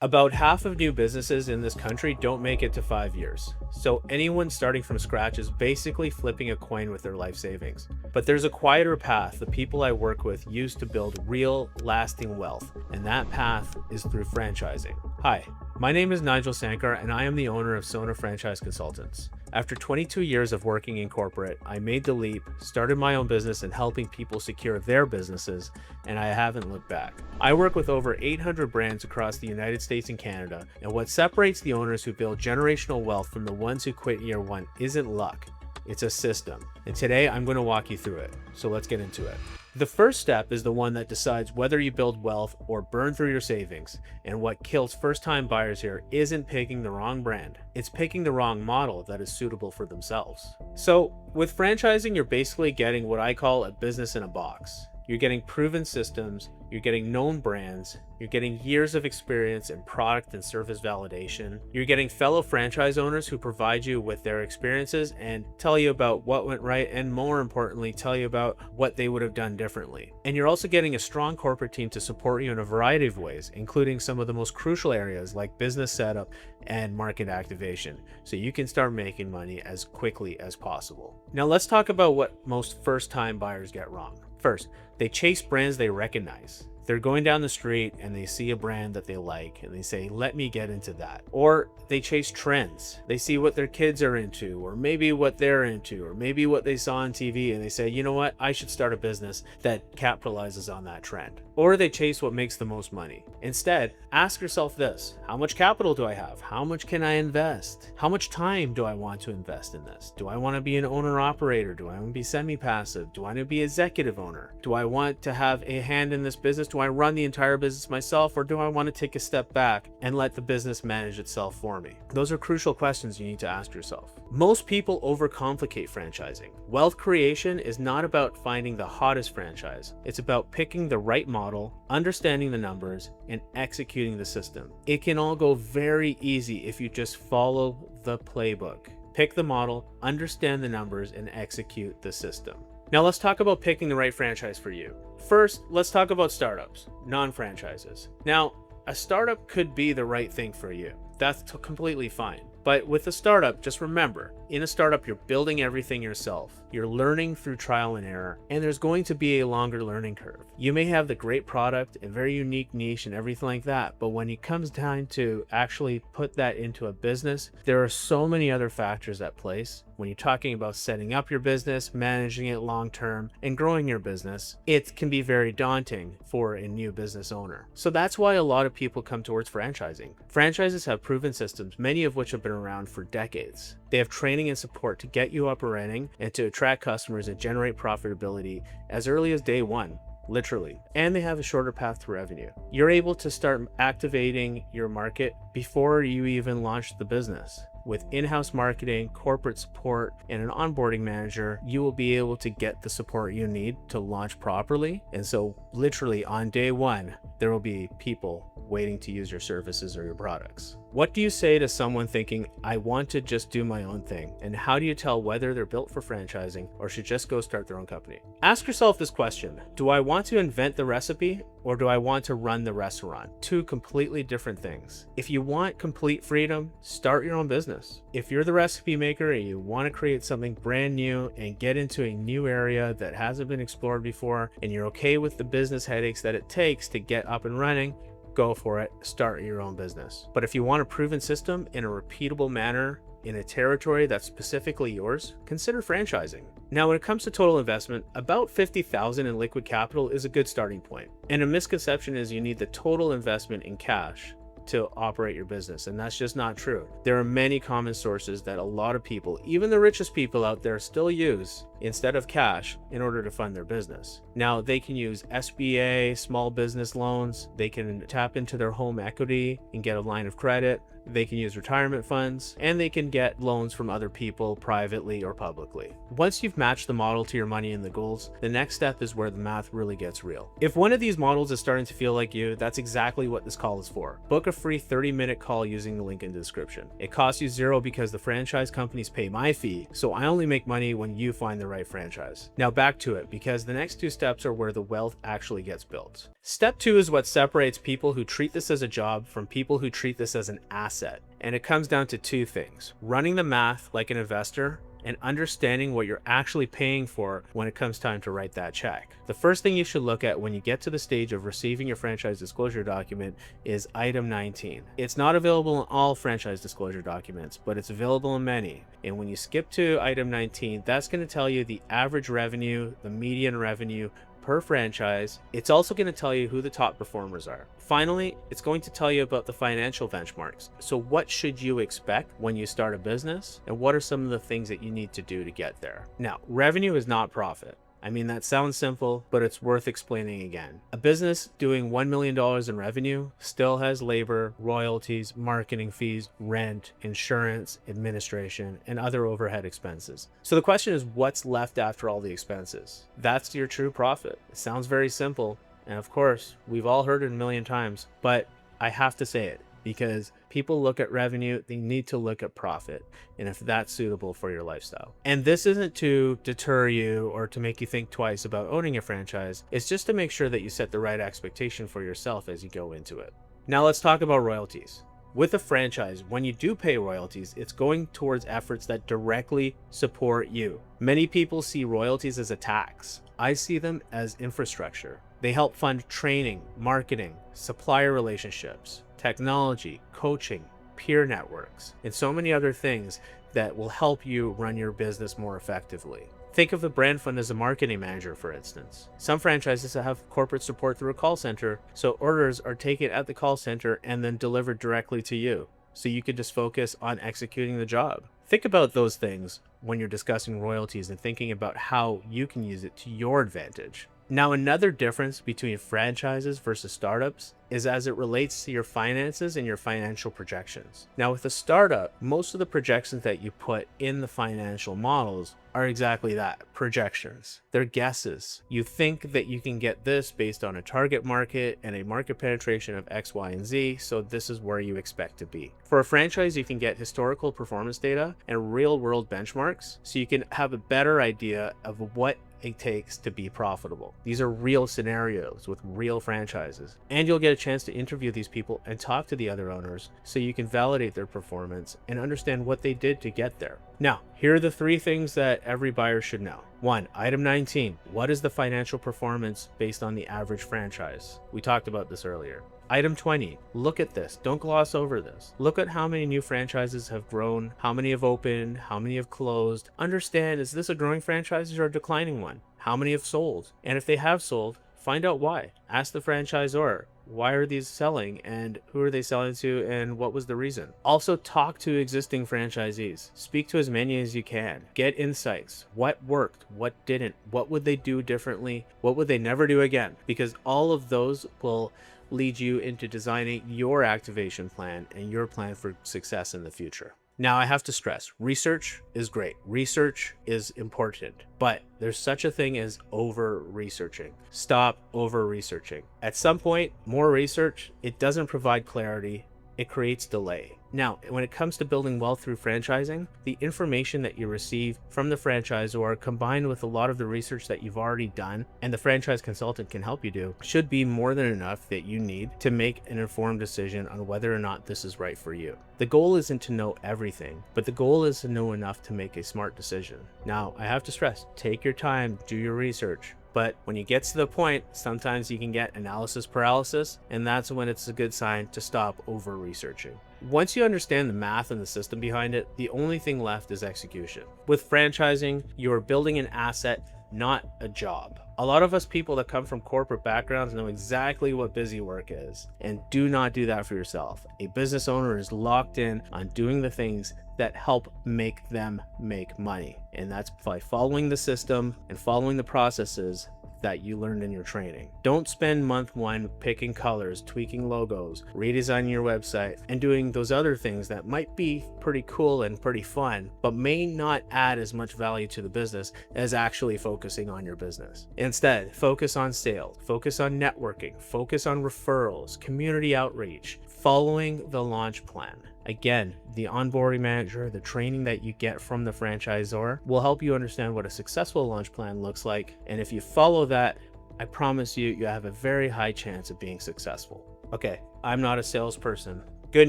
About half of new businesses in this country don't make it to 5 years. So anyone starting from scratch is basically flipping a coin with their life savings. But there's a quieter path the people I work with use to build real, lasting wealth, and that path is through franchising. Hi, my name is Nigel Sankar, and I am the owner of Sona Franchise Consultants. After 22 years of working in corporate, I made the leap, started my own business and helping people secure their businesses, and I haven't looked back. I work with over 800 brands across the United States and Canada, and what separates the owners who build generational wealth from the ones who quit year one isn't luck, it's a system. And today I'm going to walk you through it, so let's get into it. The first step is the one that decides whether you build wealth or burn through your savings. And what kills first-time buyers here isn't picking the wrong brand. It's picking the wrong model that is suitable for themselves. So with franchising, you're basically getting what I call a business in a box. You're getting proven systems, you're getting known brands, you're getting years of experience in product and service validation. You're getting fellow franchise owners who provide you with their experiences and tell you about what went right, and more importantly, tell you about what they would have done differently. And you're also getting a strong corporate team to support you in a variety of ways, including some of the most crucial areas like business setup and market activation, so you can start making money as quickly as possible. Now let's talk about what most first-time buyers get wrong. First, they chase brands they recognize. They're going down the street and they see a brand that they like and they say, let me get into that. Or they chase trends. They see what their kids are into, or maybe what they're into, or maybe what they saw on TV, and they say, you know what, I should start a business that capitalizes on that trend. Or they chase what makes the most money. Instead, ask yourself this: how much capital do I have? How much can I invest? How much time do I want to invest in this? Do I want to be an owner operator? Do I want to be semi-passive? Do I want to be executive owner? Do I want to have a hand in this business? Do I run the entire business myself, or do I want to take a step back and let the business manage itself for me? Those are crucial questions you need to ask yourself. Most people overcomplicate franchising. Wealth creation is not about finding the hottest franchise. It's about picking the right model, understanding the numbers, and executing the system. It can all go very easy if you just follow the playbook. Pick the model, understand the numbers, and execute the system. Now let's talk about picking the right franchise for you. First, let's talk about startups, non-franchises. Now, a startup could be the right thing for you. That's completely fine. But with a startup, just remember, in a startup, you're building everything yourself. You're learning through trial and error, and there's going to be a longer learning curve. You may have the great product, a very unique niche, and everything like that, but when it comes time to actually put that into a business, there are so many other factors at place. When you're talking about setting up your business, managing it long-term, and growing your business, it can be very daunting for a new business owner. So that's why a lot of people come towards franchising. Franchises have proven systems, many of which have been around for decades. They have training and support to get you up and running and to attract customers and generate profitability as early as day one, literally. And they have a shorter path to revenue. You're able to start activating your market before you even launch the business. With in-house marketing, corporate support, and an onboarding manager, you will be able to get the support you need to launch properly. And so literally on day one, there will be people waiting to use your services or your products. What do you say to someone thinking, I want to just do my own thing? And how do you tell whether they're built for franchising or should just go start their own company? Ask yourself this question: do I want to invent the recipe, or do I want to run the restaurant? Two completely different things. If you want complete freedom, start your own business. If you're the recipe maker and you want to create something brand new and get into a new area that hasn't been explored before, and you're okay with the business headaches that it takes to get up and running, go for it, start your own business. But if you want a proven system in a repeatable manner in a territory that's specifically yours, consider franchising. Now, when it comes to total investment, about $50,000 in liquid capital is a good starting point. And a misconception is you need the total investment in cash to operate your business, and that's just not true. There are many common sources that a lot of people, even the richest people out there, still use instead of cash in order to fund their business. Now, they can use SBA, small business loans, they can tap into their home equity and get a line of credit. they can use retirement funds, and they can get loans from other people privately or publicly. Once you've matched the model to your money and the goals, the next step is where the math really gets real. If one of these models is starting to feel like you, that's exactly what this call is for. Book a free 30-minute call using the link in the description. It costs you zero because the franchise companies pay my fee, so I only make money when you find the right franchise. Now back to it, because the next two steps are where the wealth actually gets built. Step 2 is what separates people who treat this as a job from people who treat this as an asset. And it comes down to two things: running the math like an investor and understanding what you're actually paying for when it comes time to write that check. The first thing you should look at when you get to the stage of receiving your franchise disclosure document is item 19. It's not available in all franchise disclosure documents, but it's available in many. And when you skip to item 19, that's going to tell you the average revenue, the median revenue per franchise. It's also going to tell you who the top performers are. Finally, it's going to tell you about the financial benchmarks. So what should you expect when you start a business, and what are some of the things that you need to do to get there? Now, revenue is not profit. I mean, that sounds simple, but it's worth explaining again. A business doing $1 million in revenue still has labor, royalties, marketing fees, rent, insurance, administration, and other overhead expenses. So the question is, what's left after all the expenses? That's your true profit. It sounds very simple, and of course, we've all heard it a million times, but I have to say it, because people look at revenue, they need to look at profit, and if that's suitable for your lifestyle. And this isn't to deter you or to make you think twice about owning a franchise. It's just to make sure that you set the right expectation for yourself as you go into it. Now let's talk about royalties. With a franchise, when you do pay royalties, it's going towards efforts that directly support you. Many people see royalties as a tax. I see them as infrastructure. They help fund training, marketing, supplier relationships, technology, coaching, peer networks, and so many other things that will help you run your business more effectively. Think of the brand fund as a marketing manager, for instance. Some franchises have corporate support through a call center, so orders are taken at the call center and then delivered directly to you, so you can just focus on executing the job. Think about those things when you're discussing royalties and thinking about how you can use it to your advantage. Now, another difference between franchises versus startups is as it relates to your finances and your financial projections. Now, with a startup, most of the projections that you put in the financial models are exactly that, projections. They're guesses. You think that you can get this based on a target market and a market penetration of X, Y, and Z, so this is where you expect to be. For a franchise, you can get historical performance data and real-world benchmarks, so you can have a better idea of what it takes to be profitable. These are real scenarios with real franchises, and you'll get a chance to interview these people and talk to the other owners so you can validate their performance and understand what they did to get there. Now, here are the three things that every buyer should know. 1. Item 19. What is the financial performance based on the average franchise? We talked about this earlier. Item 20. Look at this. Don't gloss over this. Look at how many new franchises have grown, how many have opened, how many have closed. Understand, is this a growing franchise or a declining one? How many have sold? And if they have sold, find out why. Ask the franchisor, why are these selling, and who are they selling to, and what was the reason? Also, talk to existing franchisees. Speak to as many as you can. Get insights. What worked? What didn't? What would they do differently? What would they never do again? Because all of those will lead you into designing your activation plan and your plan for success in the future. Now, I have to stress, research is great. Research is important, but there's such a thing as over-researching. Stop over-researching. At some point, more research, it doesn't provide clarity, it creates delay. Now, when it comes to building wealth through franchising, the information that you receive from the franchisor combined with a lot of the research that you've already done and the franchise consultant can help you do should be more than enough that you need to make an informed decision on whether or not this is right for you. The goal isn't to know everything, but the goal is to know enough to make a smart decision. Now, I have to stress, take your time, do your research. But when you get to the point, sometimes you can get analysis paralysis, and that's when it's a good sign to stop over-researching. Once you understand the math and the system behind it, the only thing left is execution. With franchising, you are building an asset, not a job. A lot of us people that come from corporate backgrounds know exactly what busy work is, and do not do that for yourself. A business owner is locked in on doing the things that help make them make money, and that's by following the system and following the processes that you learned in your training. Don't spend month one picking colors, tweaking logos, redesigning your website, and doing those other things that might be pretty cool and pretty fun, but may not add as much value to the business as actually focusing on your business. Instead, focus on sales, focus on networking, focus on referrals, community outreach, following the launch plan. Again, the onboarding manager, the training that you get from the franchisor will help you understand what a successful launch plan looks like. And if you follow that, I promise you, you have a very high chance of being successful. Okay, I'm not a salesperson. Good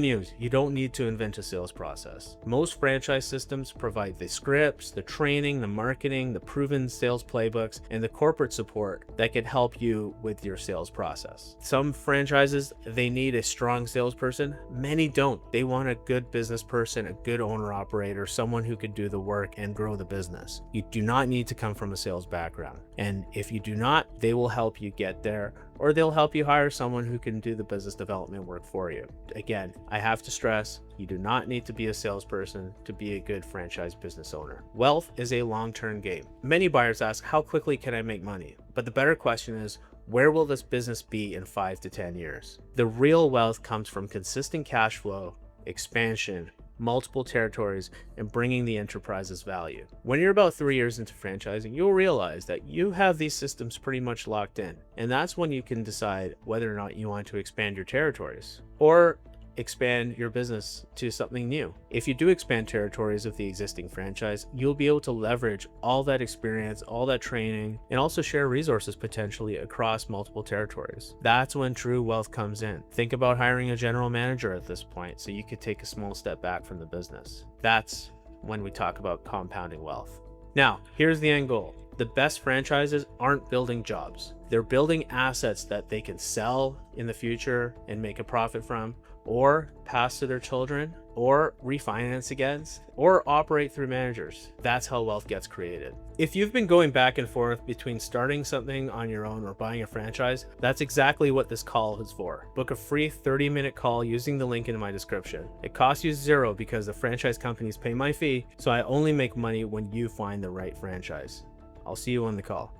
news, you don't need to invent a sales process. Most franchise systems provide the scripts, the training, the marketing, the proven sales playbooks, and the corporate support that can help you with your sales process. Some franchises, they need a strong salesperson. Many don't. They want a good business person, a good owner operator, someone who can do the work and grow the business. You do not need to come from a sales background. And if you do not, they will help you get there, or they'll help you hire someone who can do the business development work for you. Again, I have to stress, you do not need to be a salesperson to be a good franchise business owner. Wealth is a long-term game. Many buyers ask, how quickly can I make money? But the better question is, where will this business be in 5 to 10 years? The real wealth comes from consistent cash flow, expansion, multiple territories, and bringing the enterprise's value. When you're about 3 years into franchising, you'll realize that you have these systems pretty much locked in. And that's when you can decide whether or not you want to expand your territories or expand your business to something new. If you do expand territories of the existing franchise, you'll be able to leverage all that experience, all that training, and also share resources potentially across multiple territories. That's when true wealth comes in. Think about hiring a general manager at this point so you could take a small step back from the business. That's when we talk about compounding wealth. Now, here's the end goal. The best franchises aren't building jobs. They're building assets that they can sell in the future and make a profit from, or pass to their children, or refinance against, or operate through managers. That's how wealth gets created. If you've been going back and forth between starting something on your own or buying a franchise, that's exactly what this call is for. Book a free 30-minute call using the link in my description. It costs you $0 because the franchise companies pay my fee, so I only make money when you find the right franchise. I'll see you on the call.